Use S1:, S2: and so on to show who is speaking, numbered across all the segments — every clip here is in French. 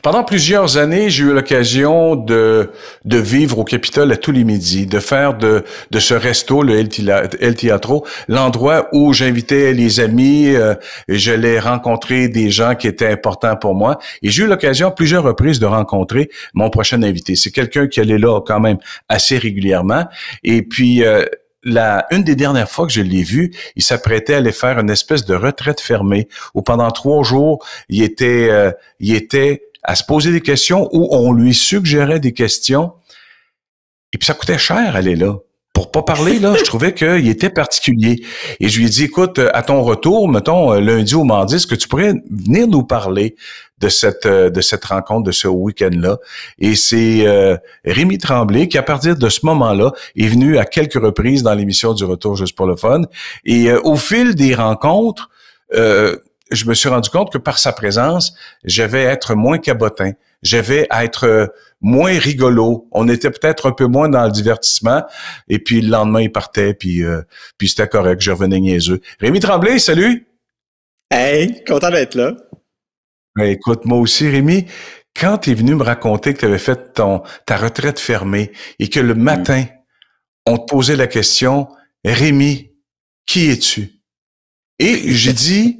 S1: Pendant plusieurs années, j'ai eu l'occasion de vivre au Capitole à tous les midis, de faire de ce resto, le El Teatro, l'endroit où j'invitais les amis, et j'allais rencontrer des gens qui étaient importants pour moi. Et j'ai eu l'occasion à plusieurs reprises de rencontrer mon prochain invité. C'est quelqu'un qui allait là quand même assez régulièrement. Et puis, une des dernières fois que je l'ai vu, il s'apprêtait à aller faire une espèce de retraite fermée où pendant 3 jours, il était à se poser des questions où on lui suggérait des questions. Et puis ça coûtait cher aller là. Pour pas parler, là, je trouvais qu'il était particulier. Et je lui ai dit, écoute, à ton retour, mettons, lundi ou mardi, est-ce que tu pourrais venir nous parler de cette rencontre, de ce week-end-là? Et c'est Rémi Tremblay qui, à partir de ce moment-là, est venu à quelques reprises dans l'émission du Retour juste pour le fun. Et au fil des rencontres, je me suis rendu compte que par sa présence, je vais être moins cabotin, je vais être moins rigolo. On était peut-être un peu moins dans le divertissement. Et puis le lendemain, il partait, puis c'était correct, je revenais niaiseux. Rémi Tremblay, salut!
S2: Hey, content d'être là.
S1: Ben, écoute, moi aussi, Rémi, quand tu es venu me raconter que tu avais fait ta retraite fermée et que le matin, on te posait la question, Rémi, qui es-tu? Et j'ai dit,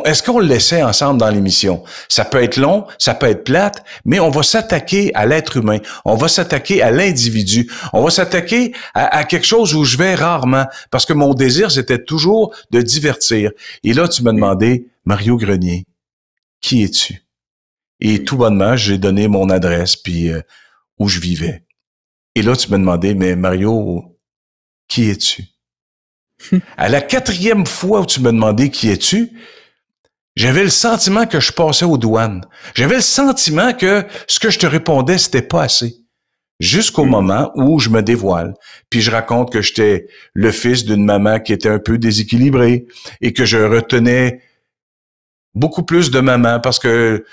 S1: est-ce qu'on le laissait ensemble dans l'émission? Ça peut être long, ça peut être plate, mais on va s'attaquer à l'être humain. On va s'attaquer à l'individu. On va s'attaquer à quelque chose où je vais rarement, parce que mon désir, c'était toujours de divertir. Et là, tu m'as demandé, Mario Grenier, qui es-tu? Et tout bonnement, j'ai donné mon adresse, puis où je vivais. Et là, tu m'as demandé, mais Mario, qui es-tu? À la 4e fois où tu m'as demandé qui es-tu, j'avais le sentiment que je passais aux douanes. J'avais le sentiment que ce que je te répondais, c'était pas assez. Jusqu'au moment où je me dévoile. Puis je raconte que j'étais le fils d'une maman qui était un peu déséquilibrée et que je retenais beaucoup plus de maman parce que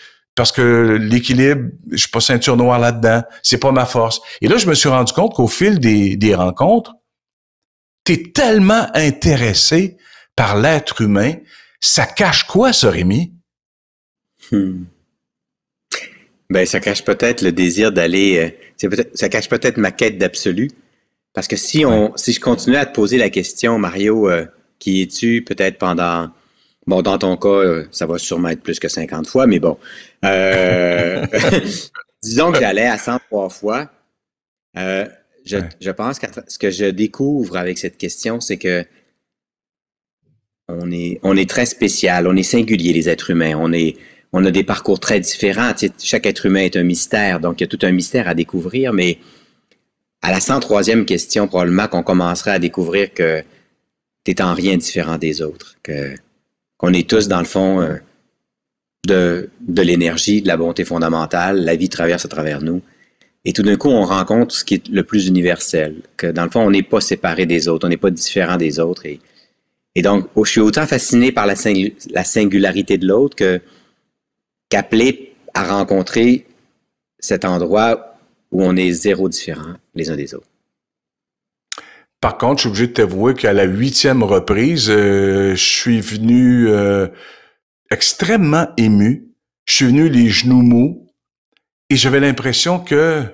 S1: l'équilibre, je suis pas ceinture noire là-dedans, c'est pas ma force. Et là, je me suis rendu compte qu'au fil des rencontres, t'es tellement intéressé par l'être humain. Ça cache quoi, ça, Rémi?
S2: Ben, ça cache peut-être le désir d'aller. Ça cache peut-être ma quête d'absolu. Parce que si je continuais à te poser la question, Mario, qui es-tu, peut-être pendant. Bon, dans ton cas, ça va sûrement être plus que 50 fois, mais bon. Disons que j'allais à 103 fois. Je pense que ce que je découvre avec cette question, c'est que on est très spécial, on est singulier, les êtres humains. On a des parcours très différents. Tu sais, chaque être humain est un mystère, donc il y a tout un mystère à découvrir, mais à la 103e question, probablement qu'on commencerait à découvrir que t'es en rien différent des autres, qu'on est tous, dans le fond, de l'énergie, de la bonté fondamentale, la vie traverse à travers nous. Et tout d'un coup, on rencontre ce qui est le plus universel, que dans le fond, on n'est pas séparé des autres, on n'est pas différent des autres. Et donc, je suis autant fasciné par la singularité de l'autre qu'appelé à rencontrer cet endroit où on est zéro différent les uns des autres.
S1: Par contre, je suis obligé de t'avouer qu'à la 8e reprise, je suis venu extrêmement ému. Je suis venu les genoux mous et j'avais l'impression que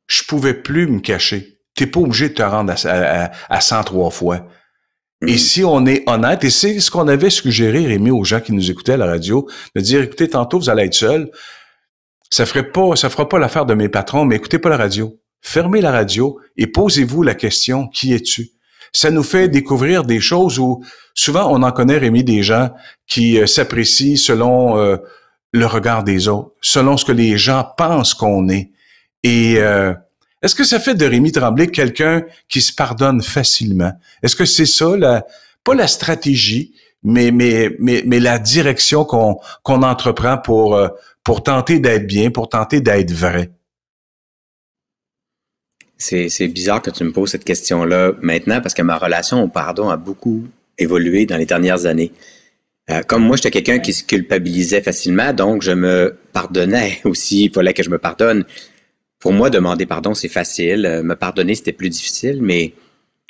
S1: je pouvais plus me cacher. T'es pas obligé de te rendre à 103 fois. Et si on est honnête, et c'est ce qu'on avait suggéré, Rémi, aux gens qui nous écoutaient à la radio, de dire, écoutez, tantôt, vous allez être seul. Ça fera pas l'affaire de mes patrons, mais écoutez pas la radio. Fermez la radio et posez-vous la question, qui es-tu? Ça nous fait découvrir des choses où, souvent, on en connaît, Rémi, des gens qui s'apprécient selon le regard des autres, selon ce que les gens pensent qu'on est. Et est-ce que ça fait de Rémi Tremblay quelqu'un qui se pardonne facilement? Est-ce que c'est ça, pas la stratégie, mais la direction qu'on entreprend pour tenter d'être bien, pour tenter d'être vrai?
S2: C'est bizarre que tu me poses cette question-là maintenant parce que ma relation au pardon a beaucoup évolué dans les dernières années. Comme moi, j'étais quelqu'un qui se culpabilisait facilement, donc je me pardonnais aussi. Il fallait que je me pardonne. Pour moi, demander pardon, c'est facile. Me pardonner, c'était plus difficile, mais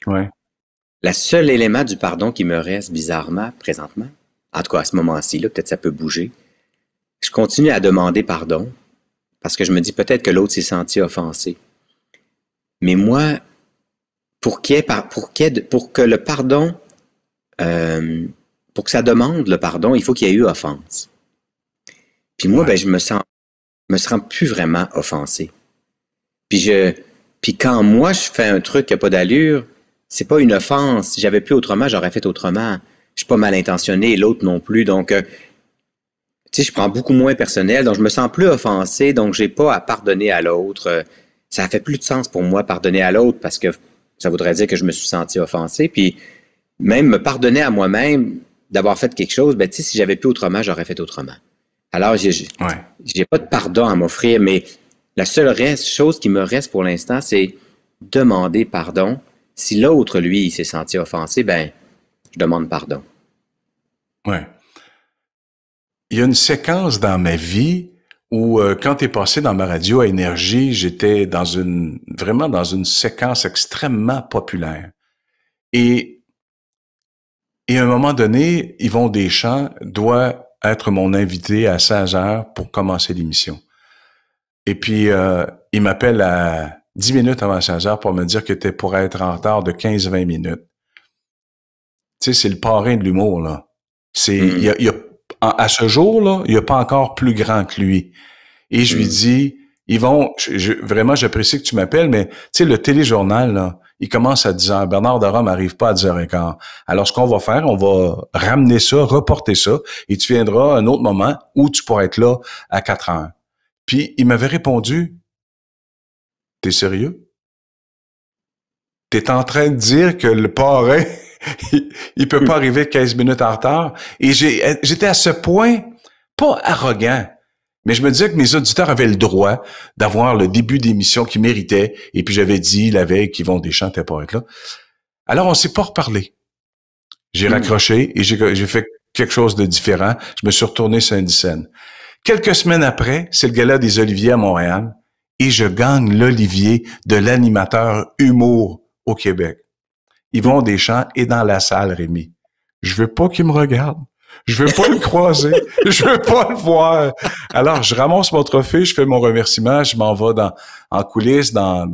S2: le seul élément du pardon qui me reste bizarrement, présentement, en tout cas à ce moment-ci, là, peut-être ça peut bouger, je continue à demander pardon parce que je me dis peut-être que l'autre s'est senti offensé. Mais moi, pour que le pardon, pour que ça demande le pardon, il faut qu'il y ait eu offense. Puis moi, ben, je me sens plus vraiment offensé. Puis quand moi, je fais un truc qui n'a pas d'allure, c'est pas une offense. Si j'avais pu autrement, j'aurais fait autrement. Je suis pas mal intentionné, l'autre non plus. Donc, tu sais, je prends beaucoup moins personnel, donc je me sens plus offensé, donc j'ai pas à pardonner à l'autre. Ça fait plus de sens pour moi pardonner à l'autre parce que ça voudrait dire que je me suis senti offensé. Puis même me pardonner à moi-même d'avoir fait quelque chose, ben tu sais, si j'avais pu autrement, j'aurais fait autrement. Alors, j'ai pas de pardon à m'offrir, mais la seule chose qui me reste pour l'instant, c'est demander pardon. Si l'autre, lui, il s'est senti offensé, ben je demande pardon.
S1: Ouais. Il y a une séquence dans ma vie où, quand t'es passé dans ma radio à Énergie, j'étais vraiment dans une séquence extrêmement populaire. Et à un moment donné, Yvon Deschamps doit être mon invité à 16h pour commencer l'émission. Et puis, il m'appelle à 10 minutes avant 16h pour me dire que t'es pour être en retard de 15-20 minutes. Tu sais, c'est le parrain de l'humour, là. À ce jour-là, il n'y a pas encore plus grand que lui. Et je lui dis, Yvon, vraiment, j'apprécie que tu m'appelles, mais tu sais, le téléjournal, là, il commence à 10h. Bernard de Rome n'arrive pas à 10h15. Alors, ce qu'on va faire, on va ramener ça, reporter ça, et tu viendras à un autre moment où tu pourras être là à 4h. Puis, il m'avait répondu, t'es sérieux? T'es en train de dire que le parrain, il peut pas arriver 15 minutes en retard? Et j'étais à ce point, pas arrogant, mais je me disais que mes auditeurs avaient le droit d'avoir le début d'émission qu'ils méritaient. Et puis j'avais dit la veille qu'Yvon Deschamps n'était pas être là. Alors on s'est pas reparlé. J'ai raccroché et j'ai fait quelque chose de différent. Je me suis retourné sur Saint-Dicenne. Quelques semaines après, c'est le gala des Oliviers à Montréal et je gagne l'Olivier de l'animateur humour au Québec. Yvon Deschamps est dans la salle, Rémi. Je veux pas qu'il me regarde. Je veux pas le croiser. Je veux pas le voir. Alors, je ramasse mon trophée, je fais mon remerciement, je m'en vais en coulisses, dans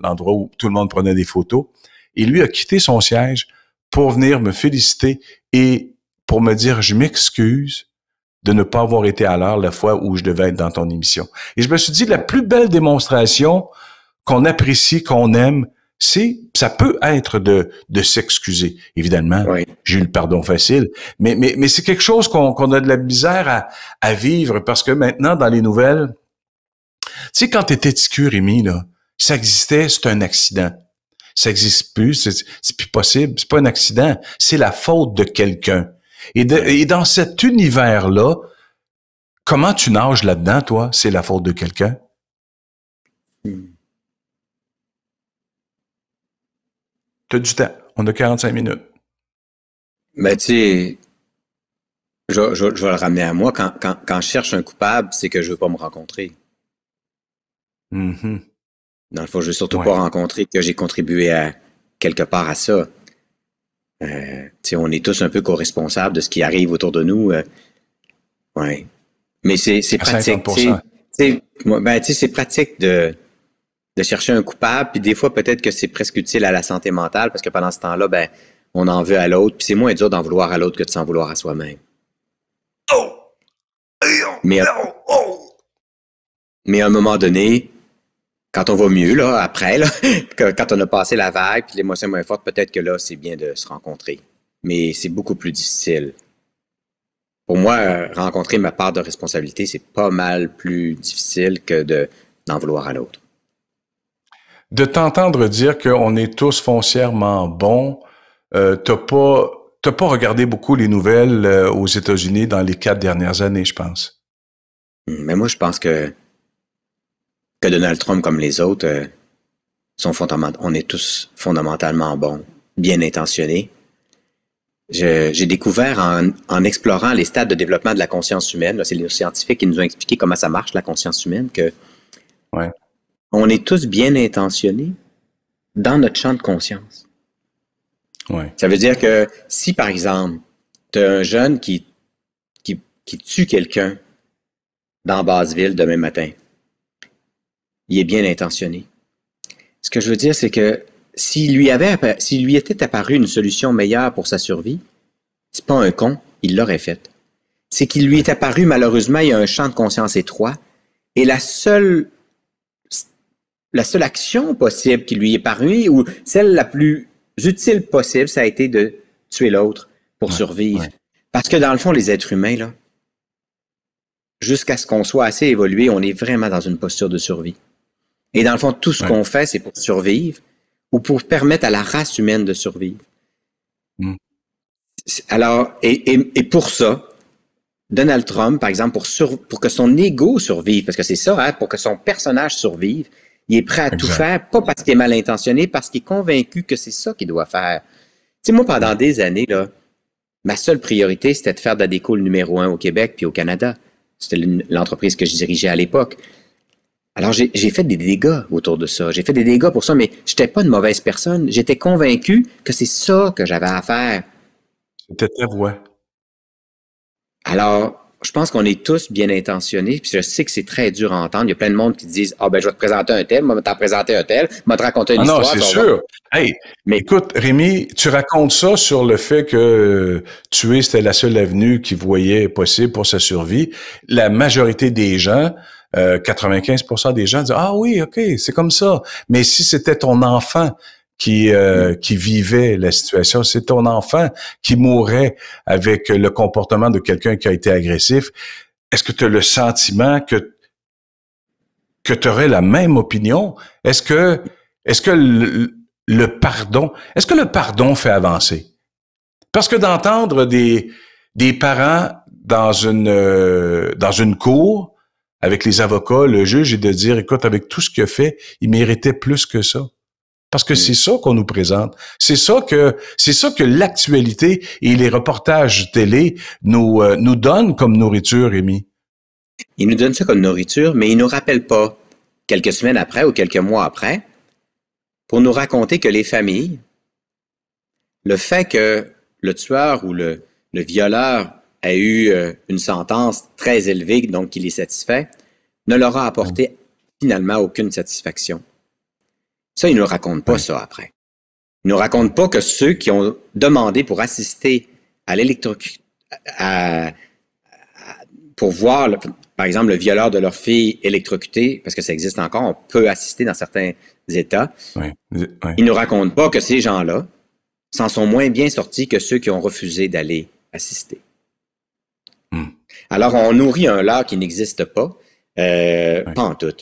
S1: l'endroit où tout le monde prenait des photos. Et lui a quitté son siège pour venir me féliciter et pour me dire, je m'excuse de ne pas avoir été à l'heure la fois où je devais être dans ton émission. Et je me suis dit, la plus belle démonstration qu'on apprécie, qu'on aime, ça peut être de s'excuser. Évidemment, j'ai eu le pardon facile, mais c'est quelque chose qu'on a de la misère à vivre parce que maintenant, dans les nouvelles, tu sais, quand t'étais TQ, Rémi, là, ça existait, c'est un accident. Ça existe plus, c'est plus possible, c'est pas un accident, c'est la faute de quelqu'un. Et dans cet univers-là, comment tu nages là-dedans, toi? C'est la faute de quelqu'un? T'as du temps. On a 45 minutes.
S2: Ben, tu sais, je vais le ramener à moi. Quand je cherche un coupable, c'est que je veux pas me rencontrer.
S1: Mm-hmm.
S2: Dans le fond, je veux surtout pas rencontrer que j'ai contribué à quelque part à ça. Tu sais, on est tous un peu co-responsables de ce qui arrive autour de nous. Ouais. Mais c'est pratique. Tu sais, c'est pratique de chercher un coupable, puis des fois, peut-être que c'est presque utile à la santé mentale, parce que pendant ce temps-là, ben, on en veut à l'autre, puis c'est moins dur d'en vouloir à l'autre que de s'en vouloir à soi-même. Mais à un moment donné, quand on va mieux, là, après, là, quand on a passé la vague, puis l'émotion est moins forte, peut-être que là, c'est bien de se rencontrer. Mais c'est beaucoup plus difficile. Pour moi, rencontrer ma part de responsabilité, c'est pas mal plus difficile que d'en vouloir à l'autre.
S1: De t'entendre dire qu'on est tous foncièrement bons, t'as pas regardé beaucoup les nouvelles aux États-Unis dans les 4 dernières années, je pense.
S2: Mais moi, je pense que Donald Trump, comme les autres, on est tous fondamentalement bons, bien intentionnés. J'ai découvert en explorant les stades de développement de la conscience humaine, là, c'est les scientifiques qui nous ont expliqué comment ça marche, la conscience humaine, que on est tous bien intentionnés dans notre champ de conscience. Ça veut dire que si, par exemple, tu as un jeune qui tue quelqu'un, dans Basseville demain matin. Il est bien intentionné. Ce que je veux dire, c'est que s'il lui était apparu une solution meilleure pour sa survie, c'est pas un con, il l'aurait faite. C'est qu'il lui est apparu, malheureusement, il y a un champ de conscience étroit, et la seule action possible qui lui est parue, ou celle la plus utile possible, ça a été de tuer l'autre pour survivre. Parce que dans le fond, les êtres humains, là, jusqu'à ce qu'on soit assez évolué, on est vraiment dans une posture de survie. Et dans le fond, tout ce qu'on fait, c'est pour survivre ou pour permettre à la race humaine de survivre. Alors, et pour ça, Donald Trump, par exemple, pour que son ego survive, parce que c'est ça, hein, pour que son personnage survive, il est prêt à tout faire, pas parce qu'il est mal intentionné, parce qu'il est convaincu que c'est ça qu'il doit faire. Tu sais, moi, pendant des années, là, ma seule priorité, c'était de faire de la déco le numéro 1 au Québec puis au Canada. C'était l'entreprise que je dirigeais à l'époque. Alors, j'ai fait des dégâts autour de ça. J'ai fait des dégâts pour ça, mais j'étais pas une mauvaise personne. J'étais convaincu que c'est ça que j'avais à faire.
S1: C'était ta voix.
S2: Alors, je pense qu'on est tous bien intentionnés, puis je sais que c'est très dur à entendre. Il y a plein de monde qui disent « Ah, ben, je vais te présenter un tel, moi, je vais t'en présenter un tel, je vais te raconter une histoire. »
S1: Non, c'est sûr. Hey, mais écoute, Rémi, tu racontes ça sur le fait que tuer, c'était la seule avenue qu'ils voyaient possible pour sa survie. La majorité des gens, 95% des gens disent « Ah oui, OK, c'est comme ça. » Mais si c'était ton enfant qui vivait la situation, c'est ton enfant qui mourrait avec le comportement de quelqu'un qui a été agressif, est-ce que tu as le sentiment que tu aurais la même opinion? Est-ce que le pardon fait avancer? Parce que d'entendre des parents dans une cour avec les avocats, le juge, et de dire, écoute, avec tout ce qu'il a fait, il méritait plus que ça. Parce que c'est ça qu'on nous présente. C'est ça que l'actualité et les reportages télé nous donnent comme nourriture, Rémi.
S2: Ils nous donnent ça comme nourriture, mais ils nous rappellent pas, quelques semaines après ou quelques mois après, pour nous raconter que les familles, le fait que le tueur ou le violeur a eu une sentence très élevée, donc qu'il est satisfait, ne leur a apporté finalement aucune satisfaction. Ça, ils ne nous racontent pas ça après. Ils ne nous racontent pas que ceux qui ont demandé pour assister à pour voir, par exemple, le violeur de leur fille électrocuté, parce que ça existe encore, on peut assister dans certains États. Ils ne nous racontent pas que ces gens-là s'en sont moins bien sortis que ceux qui ont refusé d'aller assister. Alors, on nourrit un leurre qui n'existe pas, pas en tout.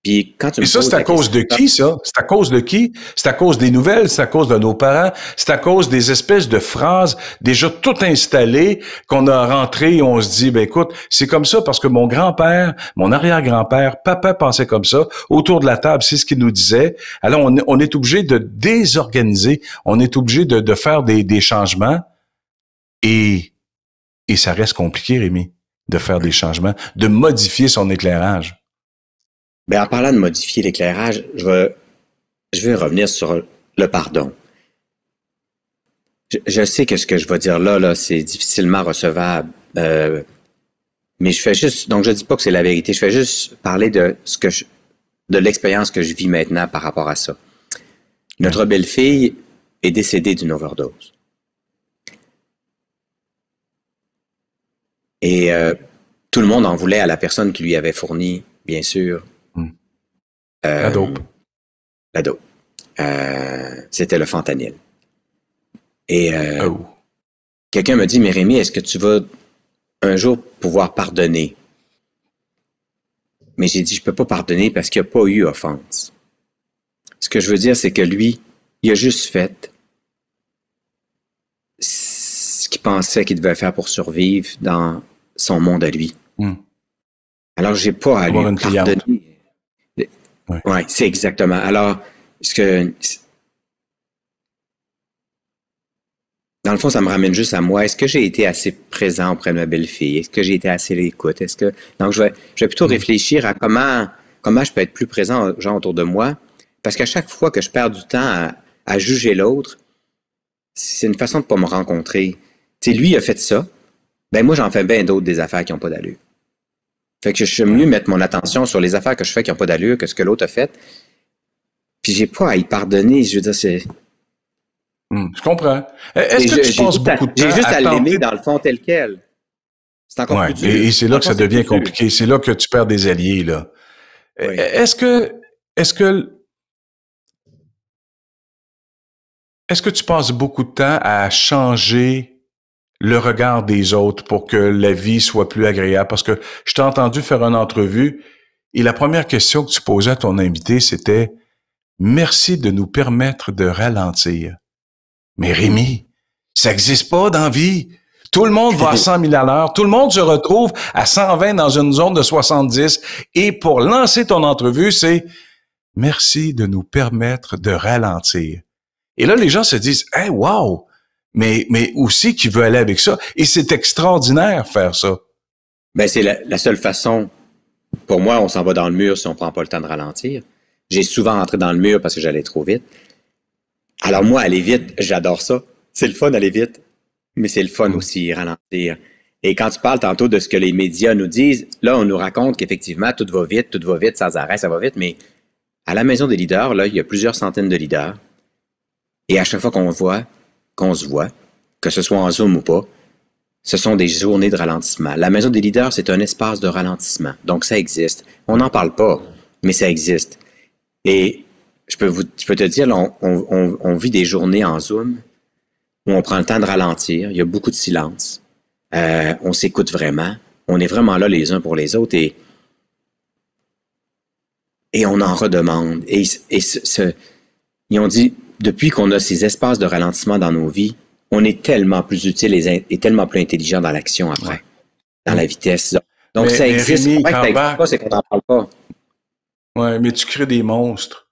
S2: Puis quand tu me
S1: Et ça, c'est à cause de qui, ça? C'est à cause de qui? C'est à cause des nouvelles, c'est à cause de nos parents, c'est à cause des espèces de phrases déjà toutes installées qu'on a rentrées et on se dit, ben écoute, c'est comme ça parce que mon grand-père, mon arrière-grand-père, papa pensait comme ça. Autour de la table, c'est ce qu'il nous disait. Alors, on est obligé de désorganiser, on est obligé de faire des changements et ça reste compliqué, Rémi, de faire des changements, de modifier son éclairage.
S2: Ben, en parlant de modifier l'éclairage, je vais revenir sur le pardon. Je sais que ce que je vais dire là, c'est difficilement recevable. Mais je fais juste, donc je dis pas que c'est la vérité, je fais juste parler de de l'expérience que je vis maintenant par rapport à ça. Notre belle-fille est décédée d'une overdose. Et tout le monde en voulait à la personne qui lui avait fourni, bien sûr,
S1: la dope.
S2: La dope. C'était le fentanyl. Et quelqu'un me dit, mais Rémi, est-ce que tu vas un jour pouvoir pardonner? Mais j'ai dit, je peux pas pardonner parce qu'il n'y a pas eu offense. Ce que je veux dire, c'est que lui, il a juste fait ce qu'il pensait qu'il devait faire pour survivre dans son monde à lui. Alors, j'ai pas à lui pardonner. Ouais, c'est exactement. Alors, dans le fond, ça me ramène juste à moi. Est-ce que j'ai été assez présent auprès de ma belle-fille? Est-ce que j'ai été assez à l'écoute? Donc, je vais plutôt réfléchir à comment je peux être plus présent aux gens autour de moi. Parce qu'à chaque fois que je perds du temps à juger l'autre, c'est une façon de pas me rencontrer. Tu sais, lui, il a fait ça. Ben, moi, j'en fais bien d'autres des affaires qui n'ont pas d'allure. Fait que je suis mieux mettre mon attention sur les affaires que je fais qui n'ont pas d'allure que ce que l'autre a fait. Puis j'ai pas à y pardonner. Je veux dire, c'est...
S1: Je comprends. Est-ce que tu passes beaucoup de temps
S2: j'ai juste à l'aimer
S1: tenter...
S2: dans le fond tel quel. C'est encore
S1: Ouais,
S2: plus dur.
S1: et c'est là que ça devient
S2: Plus dur.
S1: compliqué. C'est là que tu perds des alliés, là.
S2: Oui.
S1: Est-ce que tu passes beaucoup de temps à changer le regard des autres pour que la vie soit plus agréable? Parce que je t'ai entendu faire une entrevue et la première question que tu posais à ton invité, c'était « Merci de nous permettre de ralentir ». Mais Rémi, ça n'existe pas dans la vie. Tout le monde va à 100 000 à l'heure. Tout le monde se retrouve à 120 dans une zone de 70. Et pour lancer ton entrevue, c'est « Merci de nous permettre de ralentir ». Et là, les gens se disent « Hey, wow! » Mais aussi qui veut aller avec ça. Et c'est extraordinaire faire ça.
S2: Ben, c'est la seule façon. Pour moi, on s'en va dans le mur si on prend pas le temps de ralentir. J'ai souvent entré dans le mur parce que j'allais trop vite. Alors moi, aller vite, j'adore ça. C'est le fun d'aller vite, mais c'est le fun aussi ralentir. Et quand tu parles tantôt de ce que les médias nous disent, là, on nous raconte qu'effectivement, tout va vite, sans arrêt, ça va vite, mais à la Maison des leaders, là, il y a plusieurs centaines de leaders. Et à chaque fois qu'on se voit, que ce soit en Zoom ou pas, ce sont des journées de ralentissement. La Maison des leaders, c'est un espace de ralentissement. Donc, ça existe. On n'en parle pas, mais ça existe. Et je peux te dire, là, on vit des journées en Zoom où on prend le temps de ralentir. Il y a beaucoup de silence. On s'écoute vraiment. On est vraiment là les uns pour les autres et on en redemande. Et ils ont dit, depuis qu'on a ces espaces de ralentissement dans nos vies, on est tellement plus utile et tellement plus intelligent dans l'action après, dans la vitesse. Donc, mais, ça existe.
S1: Rémi,
S2: c'est qu'on n'en parle pas.
S1: Ouais, mais tu crées des monstres.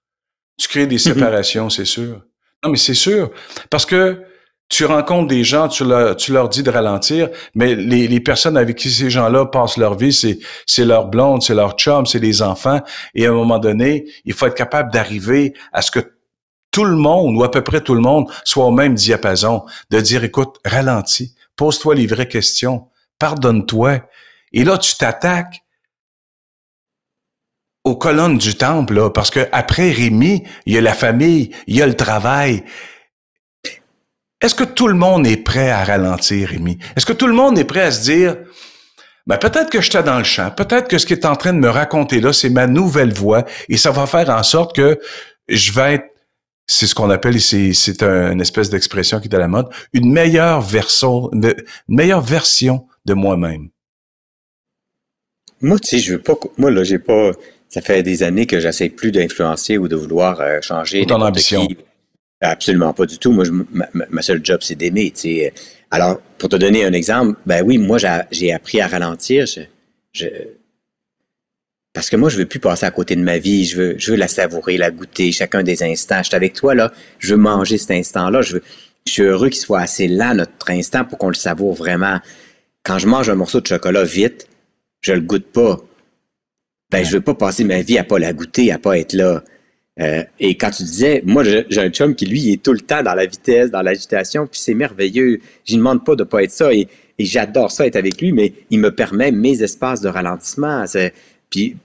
S1: Tu crées des séparations, c'est sûr. Non, mais c'est sûr. Parce que tu rencontres des gens, tu leur dis de ralentir, mais les personnes avec qui ces gens-là passent leur vie, c'est leur blonde, c'est leur chum, c'est les enfants. Et à un moment donné, il faut être capable d'arriver à ce que tout le monde, ou à peu près tout le monde, soit au même diapason, de dire, écoute, ralentis, pose-toi les vraies questions, pardonne-toi. Et là, tu t'attaques aux colonnes du temple, là, parce que après Rémi, il y a la famille, il y a le travail. Est-ce que tout le monde est prêt à ralentir, Rémi? Est-ce que tout le monde est prêt à se dire, ben peut-être que j'étais dans le champ, peut-être que ce qu'il est en train de me raconter là, c'est ma nouvelle voix, et ça va faire en sorte que je vais être, c'est ce qu'on appelle, c'est une espèce d'expression qui est à la mode, une meilleure version de moi-même.
S2: Moi, tu sais, je veux pas, moi là, j'ai pas, ça fait des années que j'essaie plus d'influencer ou de vouloir changer
S1: ton ambition.
S2: Qui. Absolument pas du tout. Moi, ma seule job, c'est d'aimer, tu sais. Alors, pour te donner un exemple, ben oui, moi, j'ai appris à ralentir. Parce que moi, je veux plus passer à côté de ma vie. Je veux la savourer, la goûter, chacun des instants. Je suis avec toi, là. Je veux manger cet instant-là. Je suis heureux qu'il soit assez lent, notre instant, pour qu'on le savoure vraiment. Quand je mange un morceau de chocolat vite, je le goûte pas. Ben, je veux pas passer ma vie à pas la goûter, à pas être là. Et quand tu disais, moi, j'ai un chum qui, lui, il est tout le temps dans la vitesse, dans l'agitation, puis c'est merveilleux. Je ne demande pas de pas être ça, et j'adore ça, être avec lui, mais il me permet mes espaces de ralentissement. Puis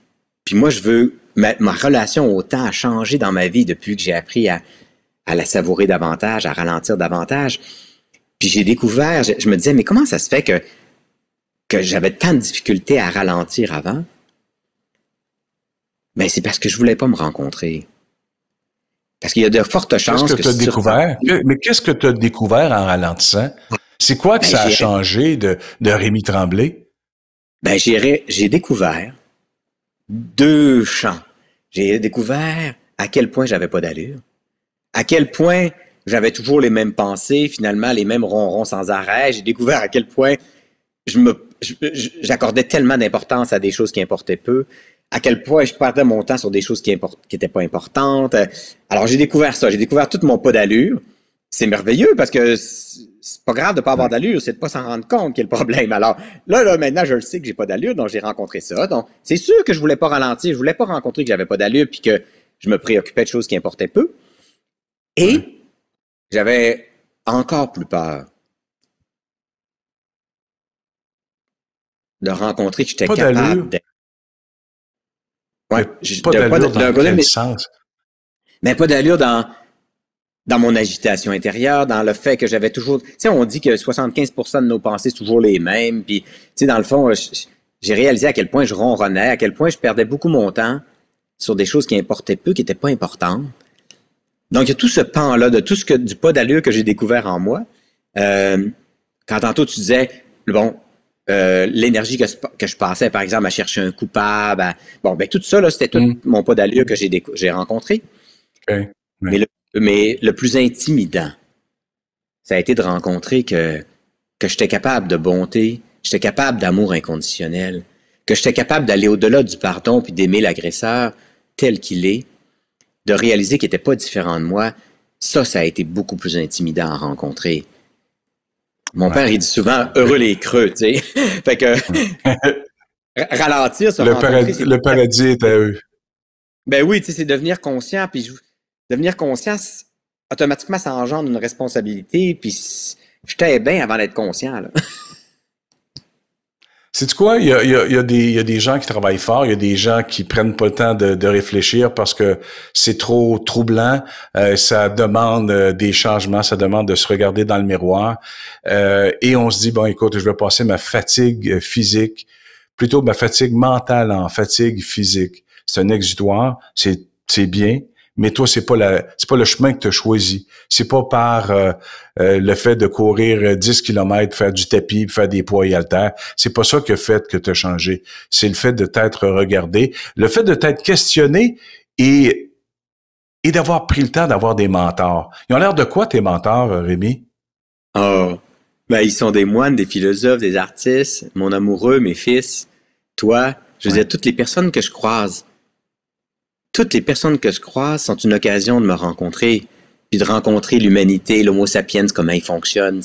S2: moi, je veux... Ma relation au temps a changé dans ma vie depuis que j'ai appris à la savourer davantage, à ralentir davantage. Puis j'ai découvert, je me disais, mais comment ça se fait que j'avais tant de difficultés à ralentir avant? Ben, c'est parce que je voulais pas me rencontrer. Parce qu'il y a de fortes chances que...
S1: Qu'est-ce que tu as découvert? Mais qu'est-ce que tu as découvert en ralentissant? C'est quoi que ça a changé de Rémi Tremblay?
S2: Ben, j'ai découvert 2 champs. J'ai découvert à quel point j'avais pas d'allure. À quel point j'avais toujours les mêmes pensées, finalement, les mêmes ronrons sans arrêt. J'ai découvert à quel point j'accordais tellement d'importance à des choses qui importaient peu. À quel point je perdais mon temps sur des choses qui étaient pas importantes. Alors, j'ai découvert ça. J'ai découvert tout mon pas d'allure. C'est merveilleux parce que c'est pas grave de pas avoir d'allure, c'est de pas s'en rendre compte qui est le problème. Alors, là, maintenant, je le sais que j'ai pas d'allure, donc j'ai rencontré ça. Donc, c'est sûr que je voulais pas ralentir, je voulais pas rencontrer que j'avais pas d'allure puis que je me préoccupais de choses qui importaient peu. Et j'avais encore plus peur de rencontrer que j'étais capable d'être Ouais,
S1: Pas d'allure dans
S2: côté,
S1: quel sens?
S2: mais pas d'allure dans mon agitation intérieure, dans le fait que j'avais toujours... Tu sais, on dit que 75% de nos pensées sont toujours les mêmes. Puis, tu sais, dans le fond, j'ai réalisé à quel point je ronronnais, à quel point je perdais beaucoup mon temps sur des choses qui importaient peu, qui n'étaient pas importantes. Donc, il y a tout ce pan-là, du pas d'allure que j'ai découvert en moi. Quand tantôt tu disais, bon, l'énergie que je passais, par exemple, à chercher un coupable, ben tout ça, là, c'était tout mon pas d'allure que j'ai rencontré.
S1: Okay.
S2: Mais le plus intimidant, ça a été de rencontrer que j'étais capable de bonté, j'étais capable d'amour inconditionnel, que j'étais capable d'aller au-delà du pardon puis d'aimer l'agresseur tel qu'il est, de réaliser qu'il n'était pas différent de moi. Ça a été beaucoup plus intimidant à rencontrer. Mon père, il dit souvent « heureux les creux », tu sais. Fait que ralentir, se rencontrer...
S1: Le paradis est à eux.
S2: Ben oui, tu sais, c'est devenir conscient, puis devenir conscient, automatiquement, ça engendre une responsabilité, puis j'étais bien avant d'être conscient, là.
S1: Sais-tu quoi? Il y a des gens qui travaillent fort, il y a des gens qui prennent pas le temps de réfléchir parce que c'est trop troublant. Ça demande des changements, ça demande de se regarder dans le miroir. Et on se dit, bon, écoute, je vais passer ma fatigue physique, plutôt ma fatigue mentale en fatigue physique. C'est un exutoire, c'est bien. Mais toi, c'est pas le chemin que tu as choisi. C'est pas par le fait de courir 10 kilomètres, faire du tapis, faire des poids et haltères. C'est pas ça qui a fait que tu as changé. C'est le fait de t'être regardé, le fait de t'être questionné et d'avoir pris le temps d'avoir des mentors. Ils ont l'air de quoi, tes mentors, Rémi?
S2: Oh, ben ils sont des moines, des philosophes, des artistes, mon amoureux, mes fils, toi, je veux dire, toutes les personnes que je croise. Toutes les personnes que je croise sont une occasion de me rencontrer, puis de rencontrer l'humanité, l'homo sapiens, comment il fonctionne.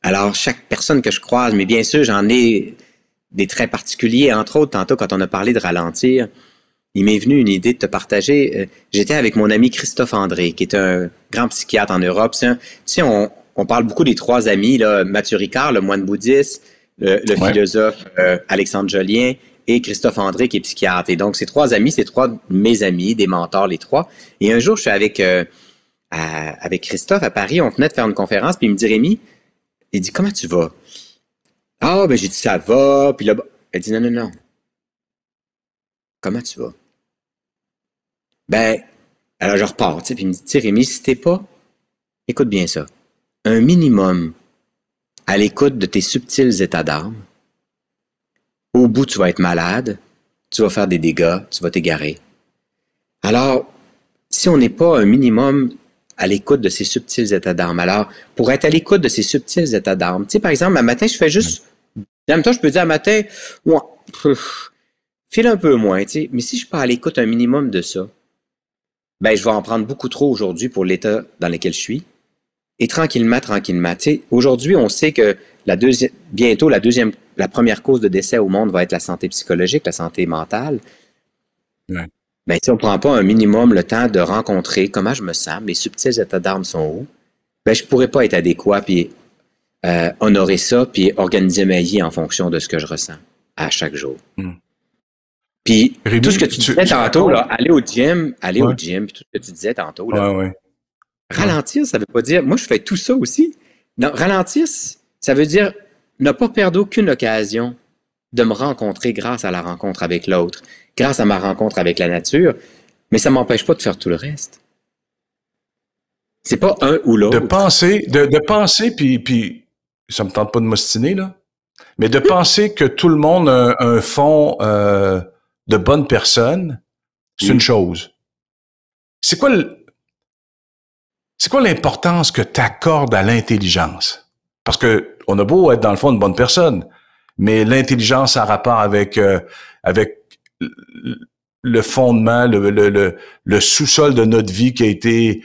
S2: Alors, chaque personne que je croise, mais bien sûr, j'en ai des traits particuliers. Entre autres, tantôt, quand on a parlé de ralentir, il m'est venu une idée de te partager. J'étais avec mon ami Christophe André, qui est un grand psychiatre en Europe. Tu sais, on parle beaucoup des trois amis, là, Mathieu Ricard, le moine bouddhiste, le philosophe Alexandre Jolien, et Christophe André, qui est psychiatre. Et donc, ces trois amis, c'est trois de mes amis, des mentors, les trois. Et un jour, je suis avec Christophe à Paris, on venait de faire une conférence, puis il me dit, Rémi, il dit, comment tu vas? Ah, ben j'ai dit, ça va. Puis là, elle dit, non. Comment tu vas? Ben, alors je repars, tu sais, puis il me dit, tu sais, Rémi, si t'es pas, écoute bien ça, un minimum à l'écoute de tes subtils états d'âme, au bout, tu vas être malade, tu vas faire des dégâts, tu vas t'égarer. Alors, si on n'est pas un minimum à l'écoute de ces subtils états d'âme, alors, pour être à l'écoute de ces subtils états d'âme, tu sais, par exemple, un matin, je fais juste... En même temps, je peux dire un matin, ouais, file un peu moins, tu sais, mais si je suis pas à l'écoute un minimum de ça, ben, je vais en prendre beaucoup trop aujourd'hui pour l'état dans lequel je suis. Et tranquillement, tu sais, aujourd'hui, on sait que bientôt, la première cause de décès au monde va être la santé psychologique, la santé mentale.
S1: Ouais.
S2: Ben, si on prend pas un minimum le temps de rencontrer comment je me sens, mes subtils états d'âme sont où, ben, je pourrais pas être adéquat, puis honorer ça, puis organiser ma vie en fonction de ce que je ressens à chaque jour. Puis, Rémi, tout ce que tu disais tantôt, là, aller au gym, puis tout ce que tu disais tantôt, là, ralentir, ça veut pas dire, moi, je fais tout ça aussi. Non, ralentir, ça veut dire ne pas perdre aucune occasion de me rencontrer grâce à la rencontre avec l'autre, grâce à ma rencontre avec la nature, mais ça m'empêche pas de faire tout le reste. C'est pas un ou l'autre.
S1: De penser, puis ça me tente pas de m'ostiner, là, mais de penser que tout le monde a un fond de bonnes personnes, c'est une chose. C'est quoi l'importance que tu accordes à l'intelligence? Parce que on a beau être dans le fond une bonne personne, mais l'intelligence a rapport avec le fondement, le sous-sol de notre vie qui a été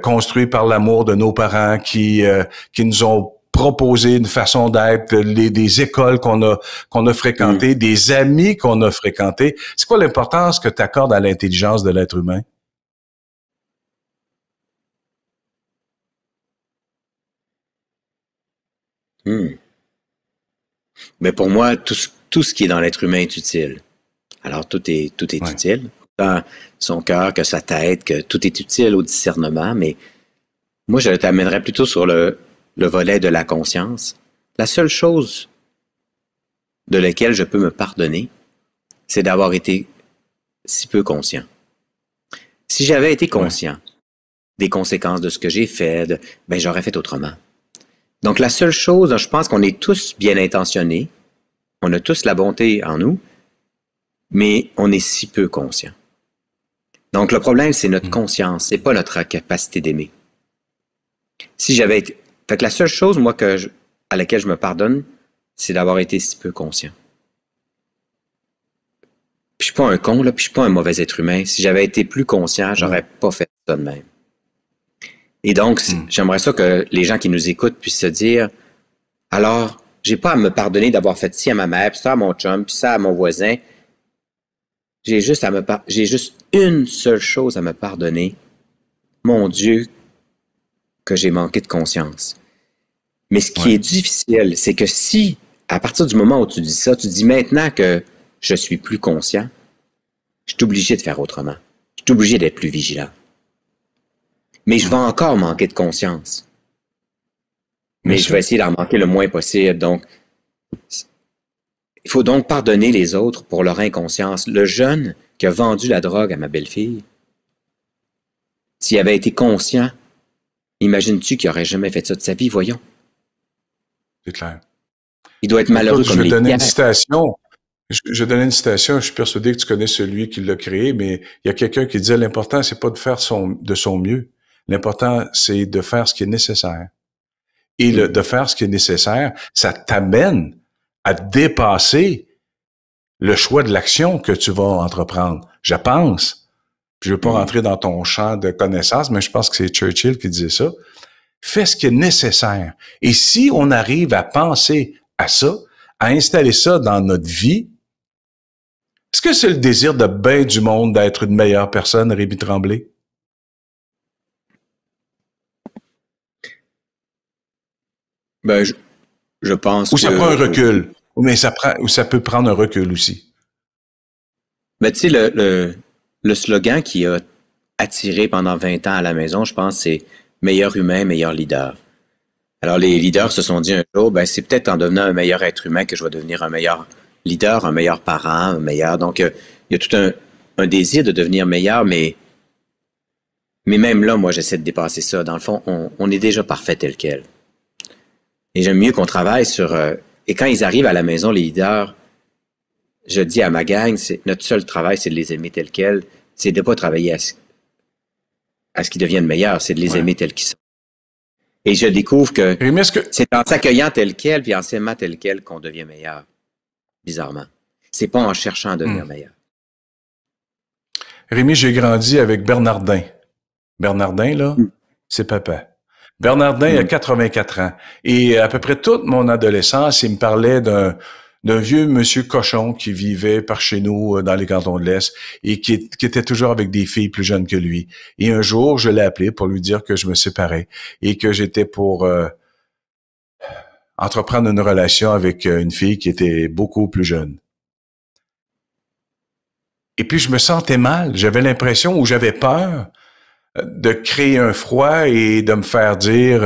S1: construit par l'amour de nos parents qui nous ont proposé une façon d'être, des écoles qu'on a fréquentées, des amis qu'on a fréquentés. C'est quoi l'importance que tu accordes à l'intelligence de l'être humain?
S2: Mais pour moi, tout ce qui est dans l'être humain est utile. Alors, tout est
S1: Ouais.
S2: utile. Tant son cœur que sa tête, que tout est utile au discernement, mais moi, je t'amènerais plutôt sur le volet de la conscience. La seule chose de laquelle je peux me pardonner, c'est d'avoir été si peu conscient. Si j'avais été
S1: Ouais.
S2: conscient des conséquences de ce que j'ai fait, ben j'aurais fait autrement. Donc la seule chose, je pense qu'on est tous bien intentionnés, on a tous la bonté en nous, mais on est si peu conscient. Donc le problème, c'est notre conscience, c'est pas notre capacité d'aimer. Si j'avais été... Fait que la seule chose, moi, à laquelle je me pardonne, c'est d'avoir été si peu conscient. Puis je suis pas un con, là, puis je suis pas un mauvais être humain. Si j'avais été plus conscient, j'aurais pas fait ça de même. Et donc, j'aimerais ça que les gens qui nous écoutent puissent se dire, alors, j'ai pas à me pardonner d'avoir fait ci à ma mère, puis ça à mon chum, puis ça à mon voisin. J'ai juste une seule chose à me pardonner. Mon Dieu, que j'ai manqué de conscience. Mais ce qui est difficile, c'est que si, à partir du moment où tu dis ça, tu dis maintenant que je suis plus conscient, je suis obligé de faire autrement. Je suis obligé d'être plus vigilant. Mais je vais encore manquer de conscience. Mais je vais essayer d'en manquer le moins possible. Donc, il faut donc pardonner les autres pour leur inconscience. Le jeune qui a vendu la drogue à ma belle-fille, s'il avait été conscient, imagines-tu qu'il n'aurait jamais fait ça de sa vie, voyons?
S1: C'est clair.
S2: Il doit être malheureux.
S1: Écoute,
S2: comme les
S1: donner
S2: pierres.
S1: une citation. Je donnais une citation, je suis persuadé que tu connais celui qui l'a créé, mais il y a quelqu'un qui disait l'important, c'est pas de faire de son mieux. L'important, c'est de faire ce qui est nécessaire. Et de faire ce qui est nécessaire, ça t'amène à dépasser le choix de l'action que tu vas entreprendre. Je pense, puis je veux pas rentrer dans ton champ de connaissances, mais je pense que c'est Churchill qui disait ça. Fais ce qui est nécessaire. Et si on arrive à penser à ça, à installer ça dans notre vie, est-ce que c'est le désir de bien du monde d'être une meilleure personne, Rémi Tremblay?
S2: Ben, je pense
S1: Ou ça prend un recul? Mais ou ça peut prendre un recul aussi.
S2: Ben, tu sais, le slogan qui a attiré pendant 20 ans à la maison, je pense, c'est « meilleur humain, meilleur leader ». Alors, les leaders se sont dit un jour, ben, c'est peut-être en devenant un meilleur être humain que je vais devenir un meilleur leader, un meilleur parent, un meilleur... Donc, il y a tout un désir de devenir meilleur, mais même là, moi, j'essaie de dépasser ça. Dans le fond, on est déjà parfait tel quel. Et j'aime mieux qu'on travaille sur... et quand ils arrivent à la maison, les leaders, je dis à ma gang, notre seul travail, c'est de les aimer tels quels. C'est de ne pas travailler à ce qu'ils deviennent meilleurs, c'est de les aimer tels qu'ils sont. Et je découvre que c'est en s'accueillant tel quel puis en s'aimant tel quel qu'on devient meilleur. Bizarrement. C'est pas en cherchant à devenir meilleur.
S1: Rémi, j'ai grandi avec Bernardin. Bernardin, là, c'est papa. Bernardin a 84 ans. Et à peu près toute mon adolescence, il me parlait d'un vieux monsieur cochon qui vivait par chez nous dans les cantons de l'Est et qui était toujours avec des filles plus jeunes que lui. Et un jour, je l'ai appelé pour lui dire que je me séparais et que j'étais pour entreprendre une relation avec une fille qui était beaucoup plus jeune. Et puis, je me sentais mal. J'avais l'impression ou j'avais peur de créer un froid et de me faire dire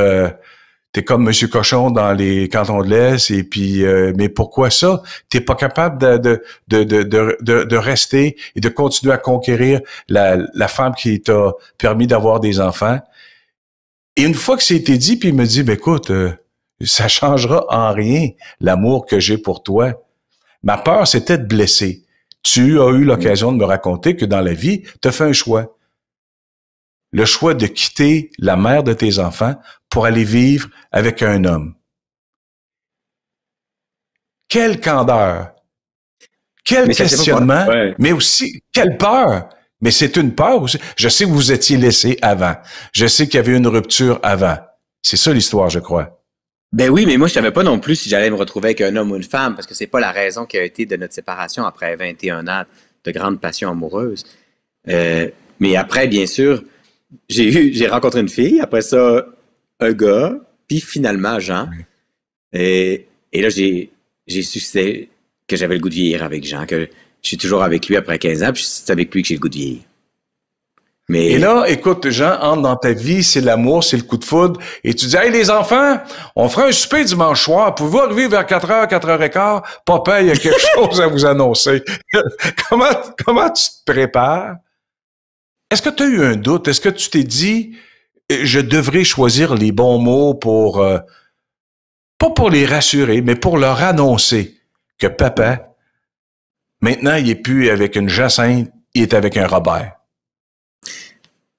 S1: t'es comme Monsieur Cochon dans les cantons de l'Est et puis mais pourquoi ça? T'es pas capable de rester et de continuer à conquérir la femme qui t'a permis d'avoir des enfants. Et une fois que c'était dit, puis il me dit ben écoute, ça changera en rien l'amour que j'ai pour toi. Ma peur, c'était de blesser. Tu as eu l'occasion de me raconter que dans la vie, tu as fait un choix. Le choix de quitter la mère de tes enfants pour aller vivre avec un homme. Quelle candeur! Quel questionnement! Mais aussi, quelle peur! Mais c'est une peur aussi. Je sais que vous étiez laissé avant. Je sais qu'il y avait une rupture avant. C'est ça l'histoire, je crois.
S2: Ben oui, mais moi, je savais pas non plus si j'allais me retrouver avec un homme ou une femme, parce que c'est pas la raison qui a été de notre séparation après 21 ans de grande passion amoureuse. Mais après, bien sûr, j'ai rencontré une fille, après ça, un gars, puis finalement, Jean. Et là, j'ai su que j'avais le goût de vieillir avec Jean, que je suis toujours avec lui après 15 ans, puis c'est avec lui que j'ai le goût de vieillir. Mais...
S1: Et là, écoute, Jean entre dans ta vie, c'est l'amour, c'est le coup de foudre, et tu dis, hey, les enfants, on fera un souper dimanche soir, pouvez-vous arriver vers 4h, 4h15? Papa, il y a quelque chose à vous annoncer. comment tu te prépares? Est-ce que tu as eu un doute? Est-ce que tu t'es dit, je devrais choisir les bons mots pour, pas pour les rassurer, mais pour leur annoncer que papa, maintenant, il est plus avec une Jacinthe, il est avec un Robert.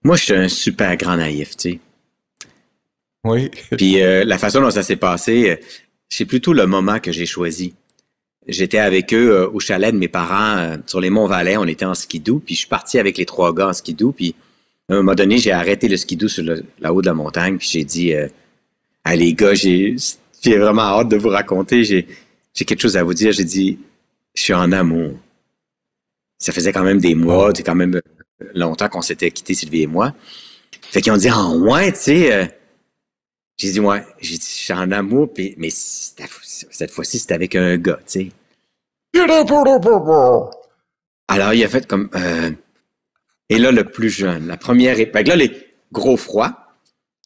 S2: Moi, je suis un super grand naïf, tu sais.
S1: Oui.
S2: Puis la façon dont ça s'est passé, c'est plutôt le moment que j'ai choisi. J'étais avec eux au chalet de mes parents sur les Monts-Valais. On était en skidoo, puis je suis parti avec les 3 gars en skidoo. Puis à un moment donné, j'ai arrêté le skidoo sur la haut de la montagne, puis j'ai dit ah, les gars, j'ai vraiment hâte de vous raconter. J'ai quelque chose à vous dire. J'ai dit, je suis en amour. Ça faisait quand même des mois, c'est quand même longtemps qu'on s'était quittés, Sylvie et moi. Fait qu'ils ont dit, ah ouais, tu sais... J'ai dit, ouais, j'ai dit, je suis en amour, puis, mais cette fois-ci, c'était avec un gars, tu sais. Alors, il a fait comme... et là, le plus jeune, la première... Fait que là, les gros froids.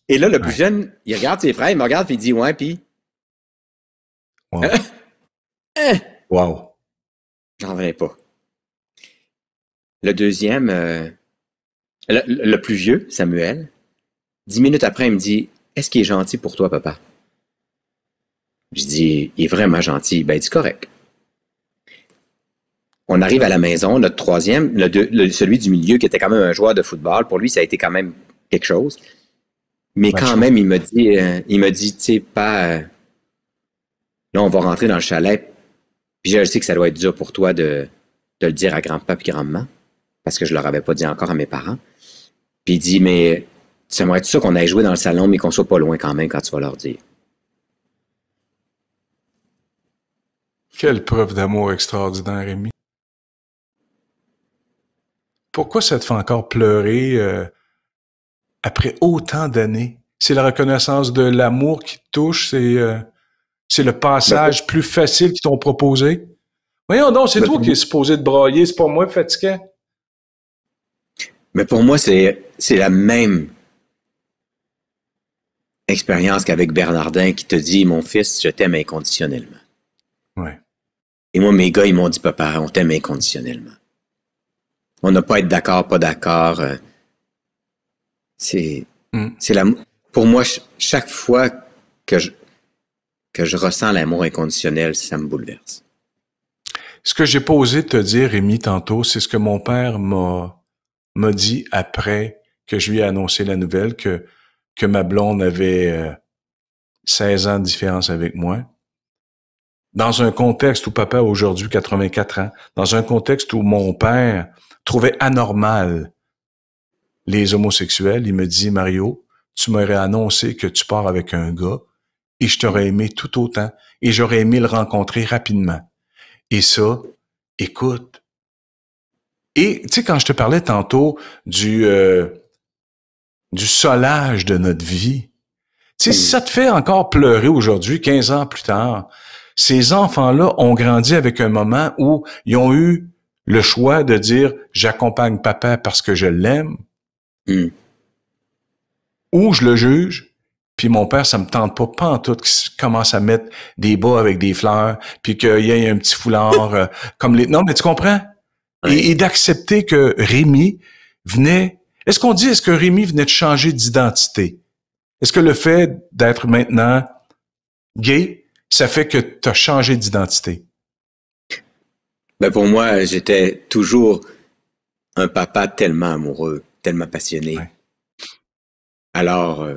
S2: Et là, le plus jeune, il regarde ses frères, il me regarde, puis il dit, ouais, puis...
S1: Wow. Wow.
S2: J'en revenais pas. Le deuxième, le plus vieux, Samuel, 10 minutes après, il me dit, est-ce qu'il est gentil pour toi, papa? Je dis, il est vraiment gentil. Ben, il dit correct. On arrive à la maison, notre troisième, celui du milieu, qui était quand même un joueur de football, pour lui, ça a été quand même quelque chose. Mais quand même, il me dit, tu sais, pas, là, on va rentrer dans le chalet, puis je sais que ça doit être dur pour toi de le dire à grand-papa et grand-maman, parce que je leur avais pas dit encore à mes parents. Puis il dit, mais tu aimerais-tu ça qu'on aille jouer dans le salon, mais qu'on soit pas loin quand même quand tu vas leur dire?
S1: Quelle preuve d'amour extraordinaire, Rémi. Pourquoi ça te fait encore pleurer après autant d'années? C'est la reconnaissance de l'amour qui te touche? C'est le passage plus facile qu'ils t'ont proposé? Voyons donc, c'est toi qui es supposé te brailler, c'est pas moi fatiguant.
S2: Mais pour moi, c'est la même expérience qu'avec Bernardin qui te dit, mon fils, je t'aime inconditionnellement.
S1: Ouais. Et
S2: moi, mes gars, ils m'ont dit, papa, on t'aime inconditionnellement. On n'a pas à être d'accord, pas d'accord. C'est l'amour. Pour moi, chaque fois que je ressens l'amour inconditionnel, ça me bouleverse.
S1: Ce que j'ai pas osé te dire, Rémi, tantôt, c'est ce que mon père m'a dit après que je lui ai annoncé la nouvelle que ma blonde avait 16 ans de différence avec moi. Dans un contexte où papa a aujourd'hui 84 ans, dans un contexte où mon père trouvait anormal les homosexuels, il me dit, Mario, tu m'aurais annoncé que tu pars avec un gars et je t'aurais aimé tout autant et j'aurais aimé le rencontrer rapidement. Et ça, écoute. Et tu sais, quand je te parlais tantôt du solage de notre vie, tu sais, si ça te fait encore pleurer aujourd'hui, 15 ans plus tard, ces enfants-là ont grandi avec un moment où ils ont eu le choix de dire « j'accompagne papa parce que je l'aime ou je le juge ». Puis mon père, ça me tente pas pantoute qu'il commence à mettre des bas avec des fleurs, puis qu'il y ait un petit foulard comme les... Non, mais tu comprends? Ouais. Et d'accepter que Rémi venait... Est-ce que Rémi venait de changer d'identité? Est-ce que le fait d'être maintenant gay, ça fait que tu as changé d'identité?
S2: Ben pour moi, j'étais toujours un papa tellement amoureux, tellement passionné. Ouais. Alors,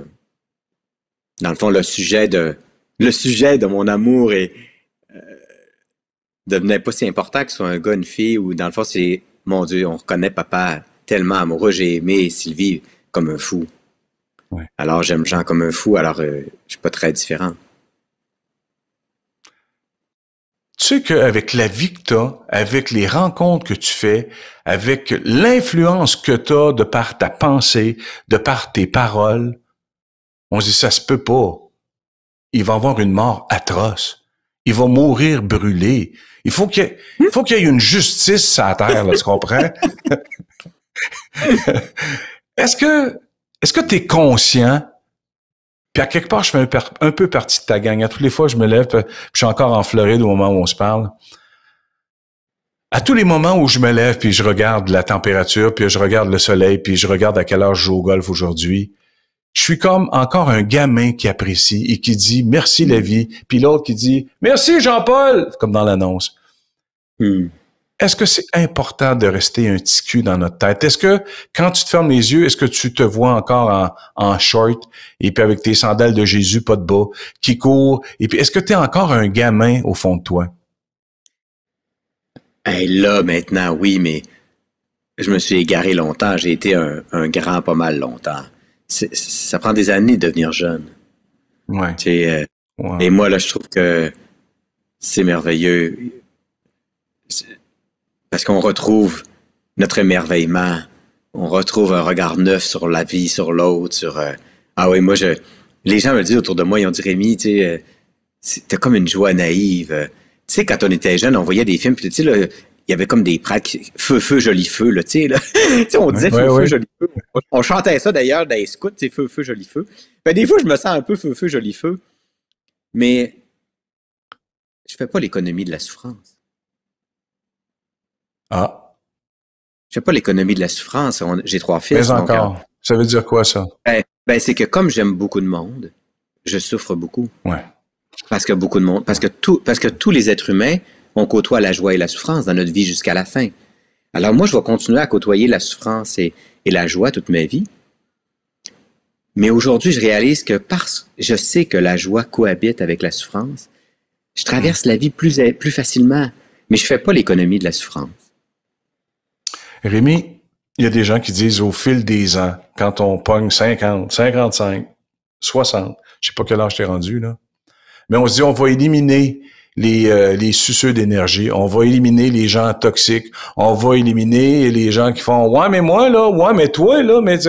S2: dans le fond, le sujet de mon amour devenait pas si important que ce soit un gars, une fille, ou dans le fond, c'est, mon Dieu, on reconnaît papa tellement amoureux. J'ai aimé Sylvie comme un fou. Ouais. Alors, j'aime Jean comme un fou, alors je suis pas très différent.
S1: Tu sais qu'avec la vie que tu as, avec les rencontres que tu fais, avec l'influence que tu as de par ta pensée, de par tes paroles, on se dit, ça se peut pas. Il va avoir une mort atroce. il va mourir brûlé. Il faut qu'il y ait une justice sur la terre, là, tu comprends? Est-ce que tu es conscient? Puis à quelque part, je fais un peu partie de ta gang. À toutes les fois, je me lève, puis je suis encore en Floride au moment où on se parle. À tous les moments où je me lève, puis je regarde la température, puis je regarde le soleil, puis je regarde à quelle heure je joue au golf aujourd'hui, je suis comme encore un gamin qui apprécie et qui dit « Merci la vie », puis l'autre qui dit « Merci Jean-Paul », comme dans l'annonce. Est-ce que c'est important de rester un petit cul dans notre tête? Est-ce que, quand tu te fermes les yeux, est-ce que tu te vois encore en short et puis avec tes sandales de Jésus, pas de bas, qui court? Et puis, est-ce que tu es encore un gamin au fond de toi?
S2: Hey, là, maintenant, oui, mais je me suis égaré longtemps. J'ai été un grand pas mal longtemps. Ça prend des années de devenir jeune.
S1: Ouais.
S2: Et moi, là, je trouve que c'est merveilleux. Parce qu'on retrouve notre émerveillement. On retrouve un regard neuf sur la vie, sur l'autre, ah oui, moi, les gens me disent autour de moi, ils ont dit, Rémi, tu sais, t'as comme une joie naïve. Tu sais, quand on était jeune, on voyait des films, puis tu sais, là, il y avait comme des prêtres, feu, feu, joli feu, là, tu sais, là. Tu sais, on disait feu, feu, joli feu. On chantait ça d'ailleurs dans les scouts, tu sais, feu, feu, joli feu. Ben, des fois, je me sens un peu feu, feu, joli feu. Mais je fais pas l'économie de la souffrance.
S1: Ah.
S2: Je fais pas l'économie de la souffrance. J'ai 3 fils.
S1: Mais encore. Ça veut dire quoi, ça?
S2: Ben, c'est que comme j'aime beaucoup de monde, je souffre beaucoup.
S1: Ouais.
S2: Parce que beaucoup de monde, parce que tous les êtres humains, on côtoie la joie et la souffrance dans notre vie jusqu'à la fin. Alors moi, je vais continuer à côtoyer la souffrance et la joie toute ma vie. Mais aujourd'hui, je réalise que je sais que la joie cohabite avec la souffrance, je traverse la vie plus facilement, mais je fais pas l'économie de la souffrance.
S1: Rémi, il y a des gens qui disent au fil des ans, quand on pogne 50, 55, 60, je sais pas quel âge t'es rendu, là, mais on se dit, on va éliminer les suceux d'énergie, on va éliminer les gens toxiques, on va éliminer les gens qui font « Ouais, mais moi, là, ouais, mais toi, là, mais... »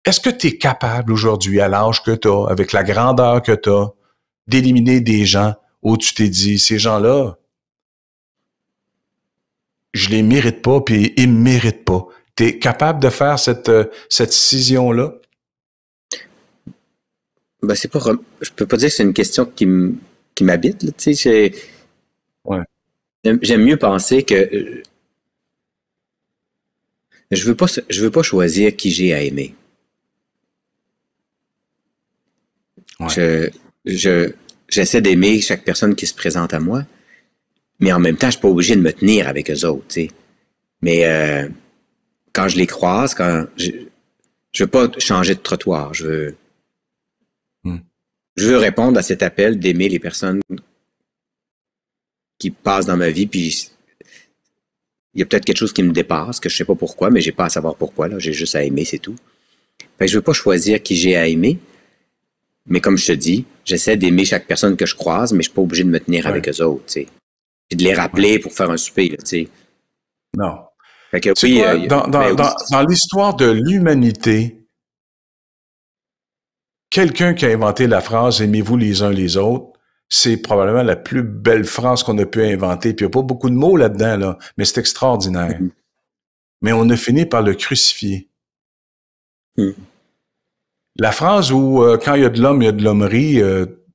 S1: Est-ce que tu es capable aujourd'hui, à l'âge que tu as, avec la grandeur que tu as, d'éliminer des gens où tu t'es dit, ces gens-là, je les mérite pas, puis ils me méritent pas. Tu es capable de faire cette scission-là?
S2: Ben, je peux pas dire que c'est une question qui m'habite, là, tu sais,
S1: ouais.
S2: J'aime mieux penser que je veux pas choisir qui j'ai à aimer. Ouais. J'essaie d'aimer chaque personne qui se présente à moi, mais en même temps, je suis pas obligé de me tenir avec eux autres, tu sais. Mais quand je les croise, je veux pas changer de trottoir, je veux répondre à cet appel d'aimer les personnes qui passent dans ma vie, puis il y a peut-être quelque chose qui me dépasse, que je sais pas pourquoi, mais j'ai pas à savoir pourquoi, là, j'ai juste à aimer, c'est tout. Fait que je veux pas choisir qui j'ai à aimer, mais comme je te dis, j'essaie d'aimer chaque personne que je croise, mais je suis pas obligé de me tenir avec eux autres, tu sais. Puis de les rappeler pour faire un souper, là, tu sais.
S1: Non.
S2: Fait que oui,
S1: dans l'histoire de l'humanité, quelqu'un qui a inventé la phrase « Aimez-vous les uns les autres », c'est probablement la plus belle phrase qu'on a pu inventer. Puis il n'y a pas beaucoup de mots là-dedans, là, mais c'est extraordinaire. Mais on a fini par le crucifier. La phrase où quand il y a de l'homme, il y a de l'hommerie,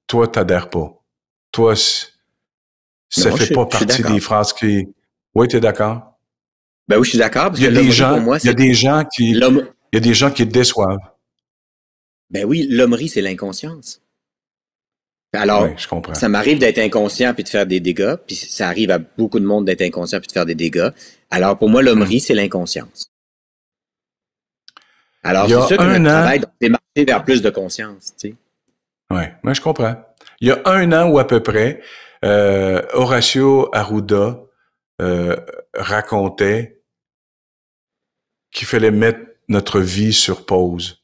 S1: toi, t'adhères pas. Toi, ça ne fait pas partie des phrases qui... Oui, tu es d'accord?
S2: Ben oui, je suis d'accord.
S1: Il y a des gens qui te déçoivent.
S2: Ben oui, l'hommerie, c'est l'inconscience. Alors,
S1: oui, je comprends.
S2: Ça m'arrive d'être inconscient puis de faire des dégâts, puis ça arrive à beaucoup de monde d'être inconscient puis de faire des dégâts. Alors, pour moi, l'hommerie, c'est l'inconscience. Alors, c'est sûr que notre travail, c'est marcher vers plus de conscience, tu sais.
S1: Oui, moi, je comprends. Il y a 1 an ou à peu près, Horacio Arruda racontait qu'il fallait mettre notre vie sur pause,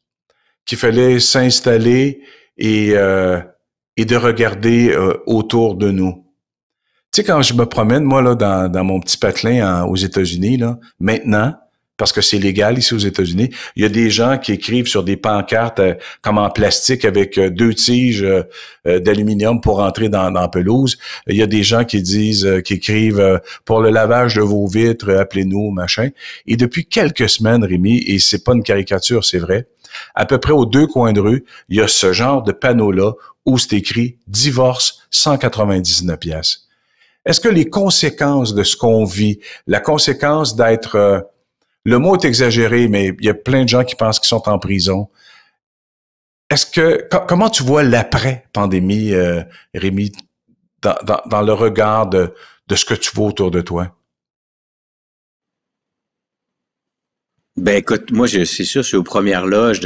S1: qu'il fallait s'installer et de regarder autour de nous. Tu sais, quand je me promène, moi, là, dans mon petit patelin aux États-Unis, là, maintenant, parce que c'est légal ici aux États-Unis. Il y a des gens qui écrivent sur des pancartes comme en plastique avec 2 tiges d'aluminium pour entrer dans la pelouse. Il y a des gens qui disent, qui écrivent pour le lavage de vos vitres, appelez-nous, machin. Et depuis quelques semaines, Rémi, et c'est pas une caricature, c'est vrai, à peu près aux 2 coins de rue, il y a ce genre de panneau-là où c'est écrit « Divorce, 199 piastres ». Est-ce que les conséquences de ce qu'on vit, la conséquence d'être... le mot est exagéré, mais il y a plein de gens qui pensent qu'ils sont en prison. Comment tu vois l'après-pandémie, Rémi, dans le regard de ce que tu vois autour de toi?
S2: Ben écoute, moi c'est sûr, je suis aux premières loges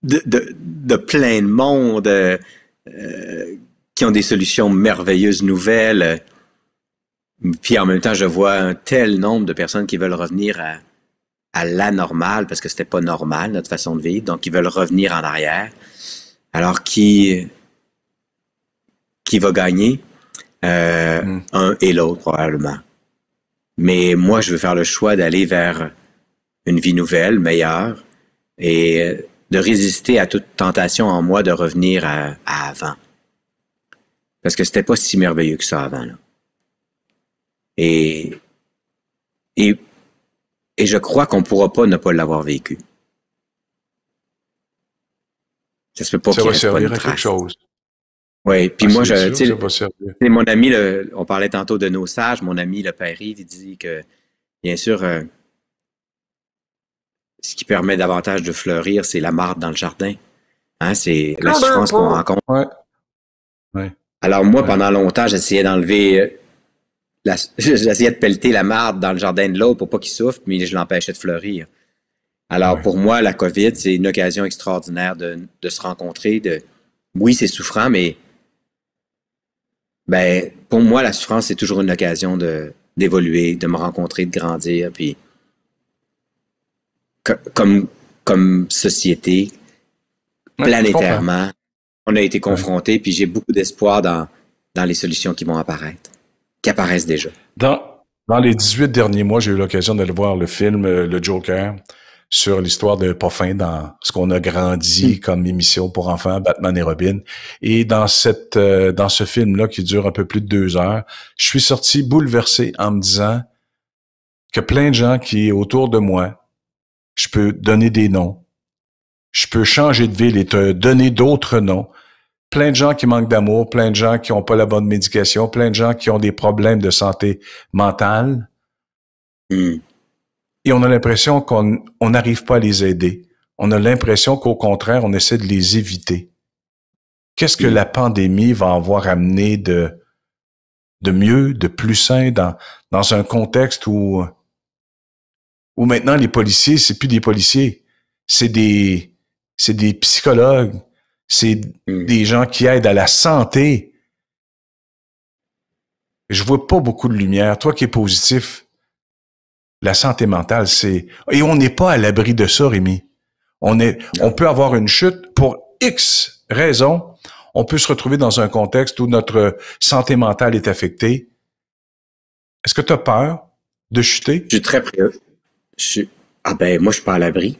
S2: de plein de monde qui ont des solutions merveilleuses, nouvelles. Puis en même temps, je vois un tel nombre de personnes qui veulent revenir à la normale, parce que c'était pas normal, notre façon de vivre, donc ils veulent revenir en arrière. Alors, qui va gagner? Un et l'autre, probablement. Mais moi, je veux faire le choix d'aller vers une vie nouvelle, meilleure, et de résister à toute tentation en moi de revenir à avant. Parce que c'était pas si merveilleux que ça avant, là. Et je crois qu'on pourra pas ne pas l'avoir vécu. Ça se peut pas qu'il reste pas une trace. Quelque chose. Oui, puis moi, tu sais, mon ami, on parlait tantôt de nos sages, mon ami le père Yves, il dit que, bien sûr, ce qui permet davantage de fleurir, c'est la marde dans le jardin. Hein, c'est la souffrance qu'on rencontre.
S1: Ouais. Ouais.
S2: Alors moi, pendant longtemps, j'essayais d'enlever... j'essayais de pelleter la marde dans le jardin de l'autre pour pas qu'il souffre, mais je l'empêchais de fleurir. Alors, pour moi, la COVID, c'est une occasion extraordinaire de se rencontrer. Oui, c'est souffrant, mais pour moi, la souffrance, c'est toujours une occasion d'évoluer, de me rencontrer, de grandir. Puis, comme société, planétairement, on a été confrontés, puis j'ai beaucoup d'espoir dans les solutions qui vont apparaître, qui apparaissent déjà.
S1: Dans les 18 derniers mois, j'ai eu l'occasion d'aller voir le film Le Joker sur l'histoire de Poffin dans ce qu'on a grandi comme émission pour enfants, Batman et Robin. Et dans ce film-là qui dure un peu plus de 2 heures, je suis sorti bouleversé en me disant que plein de gens qui autour de moi, je peux donner des noms, je peux changer de ville et te donner d'autres noms. Plein de gens qui manquent d'amour, plein de gens qui n'ont pas la bonne médication, plein de gens qui ont des problèmes de santé mentale. Et on a l'impression qu'on n'arrive pas à les aider. On a l'impression qu'au contraire, on essaie de les éviter. Qu'est-ce que la pandémie va avoir amené de mieux, de plus sain dans un contexte où maintenant les policiers, c'est plus des policiers, c'est des psychologues, c'est des gens qui aident à la santé. Je vois pas beaucoup de lumière. Toi qui es positif, la santé mentale, et on n'est pas à l'abri de ça, Rémi. On peut avoir une chute pour X raisons. On peut se retrouver dans un contexte où notre santé mentale est affectée. Est-ce que tu as peur de chuter?
S2: Je suis très préoccupé. Moi, je suis pas à l'abri.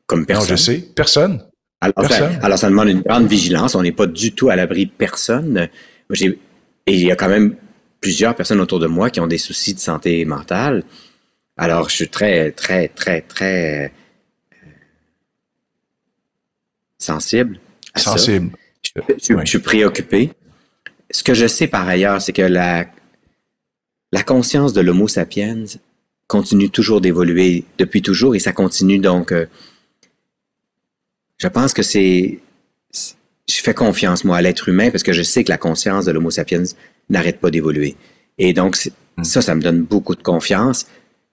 S2: Comme personne.
S1: Non, je sais. Personne.
S2: Alors, ça demande une grande vigilance. On n'est pas du tout à l'abri de personne. Et il y a quand même plusieurs personnes autour de moi qui ont des soucis de santé mentale. Alors, je suis très, très, très, très sensible à ça. Je suis préoccupé. Ce que je sais par ailleurs, c'est que la conscience de l'Homo sapiens continue toujours d'évoluer depuis toujours et ça continue donc... je pense que je fais confiance, moi, à l'être humain parce que je sais que la conscience de l'Homo sapiens n'arrête pas d'évoluer. Et donc, ça me donne beaucoup de confiance,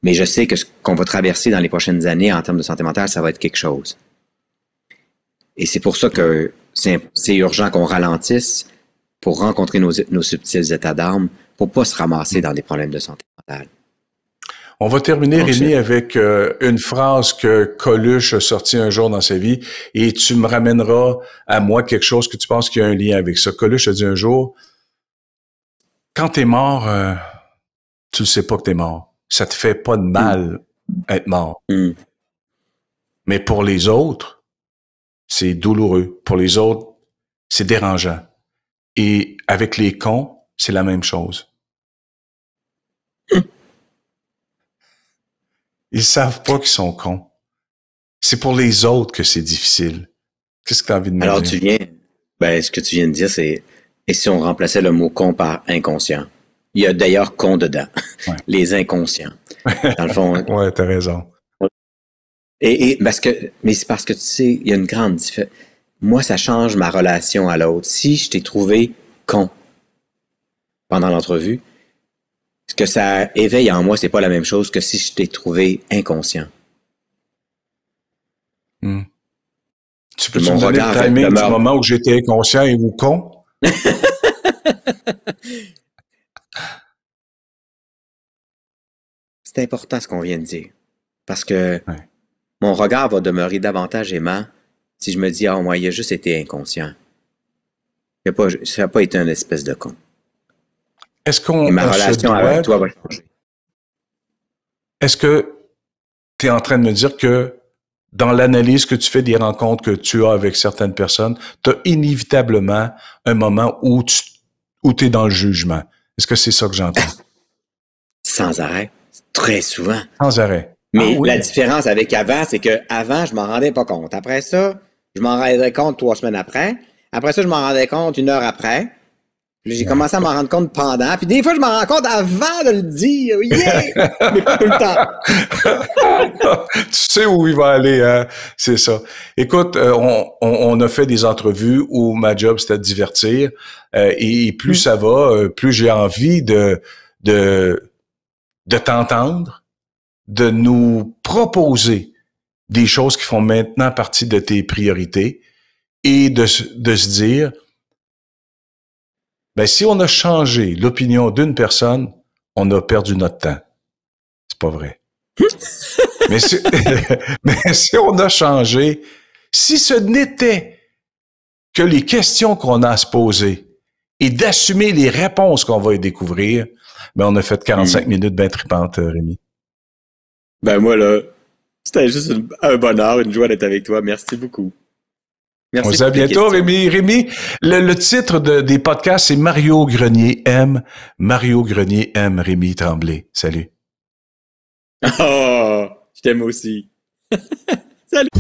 S2: mais je sais que ce qu'on va traverser dans les prochaines années en termes de santé mentale, ça va être quelque chose. Et c'est pour ça que c'est urgent qu'on ralentisse pour rencontrer nos subtils états d'âme, pour pas se ramasser dans des problèmes de santé mentale.
S1: On va terminer, Rémi, avec une phrase que Coluche a sortie un jour dans sa vie et tu me ramèneras à moi quelque chose que tu penses qu'il y a un lien avec ça. Coluche a dit un jour, quand t'es mort, tu ne sais pas que t'es mort. Ça te fait pas de mal être mort.
S2: Mm.
S1: Mais pour les autres, c'est douloureux. Pour les autres, c'est dérangeant. Et avec les cons, c'est la même chose. Ils savent pas qu'ils sont cons. C'est pour les autres que c'est difficile. Qu'est-ce que tu as envie de me
S2: Alors,
S1: dire?
S2: ce que tu viens de dire, c'est, et si on remplaçait le mot con par inconscient? Il y a d'ailleurs con dedans.
S1: Ouais.
S2: Les inconscients. Dans le fond.
S1: Ouais, t'as raison.
S2: Mais c'est parce que tu sais, il y a une grande différence. Moi, ça change ma relation à l'autre. Si je t'ai trouvé con pendant l'entrevue, ce que ça éveille en moi, c'est pas la même chose que si je t'ai trouvé inconscient.
S1: Tu peux me donner le timing du moment où j'étais inconscient et où con?
S2: C'est important ce qu'on vient de dire. Parce que mon regard va demeurer davantage aimant si je me dis, ah, moi, il a juste été inconscient. Ça n'a pas été une espèce de con.
S1: Est-ce qu'on
S2: Et ma relation avec toi va changer.
S1: Est-ce que tu es en train de me dire que dans l'analyse que tu fais des rencontres que tu as avec certaines personnes, tu as inévitablement un moment où tu es dans le jugement? Est-ce que c'est ça que j'entends?
S2: Sans arrêt. Très souvent.
S1: Sans arrêt.
S2: Mais la différence avec avant, c'est que avant, je m'en rendais pas compte. Après ça, je m'en rendais compte 3 semaines après. Après ça, je m'en rendais compte 1 heure après. Puis j'ai commencé à m'en rendre compte pendant. Puis des fois, je m'en rends compte avant de le dire. Yeah! Mais pas tout le temps.
S1: Tu sais où il va aller, hein? C'est ça. Écoute, on a fait des entrevues où ma job, c'était de divertir. Et plus ça va, plus j'ai envie de t'entendre, de nous proposer des choses qui font maintenant partie de tes priorités et de se dire, ben, si on a changé l'opinion d'une personne, on a perdu notre temps. C'est pas vrai. mais si on a changé, si ce n'était que les questions qu'on a à se poser et d'assumer les réponses qu'on va y découvrir, ben, on a fait 45 minutes bien tripantes, Rémi.
S2: Ben, moi, là, c'était juste un bonheur, une joie d'être avec toi. Merci beaucoup.
S1: Merci. On se dit à bientôt, Rémi. Rémi, le titre des podcasts, c'est Mario Grenier aime. Mario Grenier aime Rémi Tremblay. Salut.
S2: Oh, je t'aime aussi. Salut.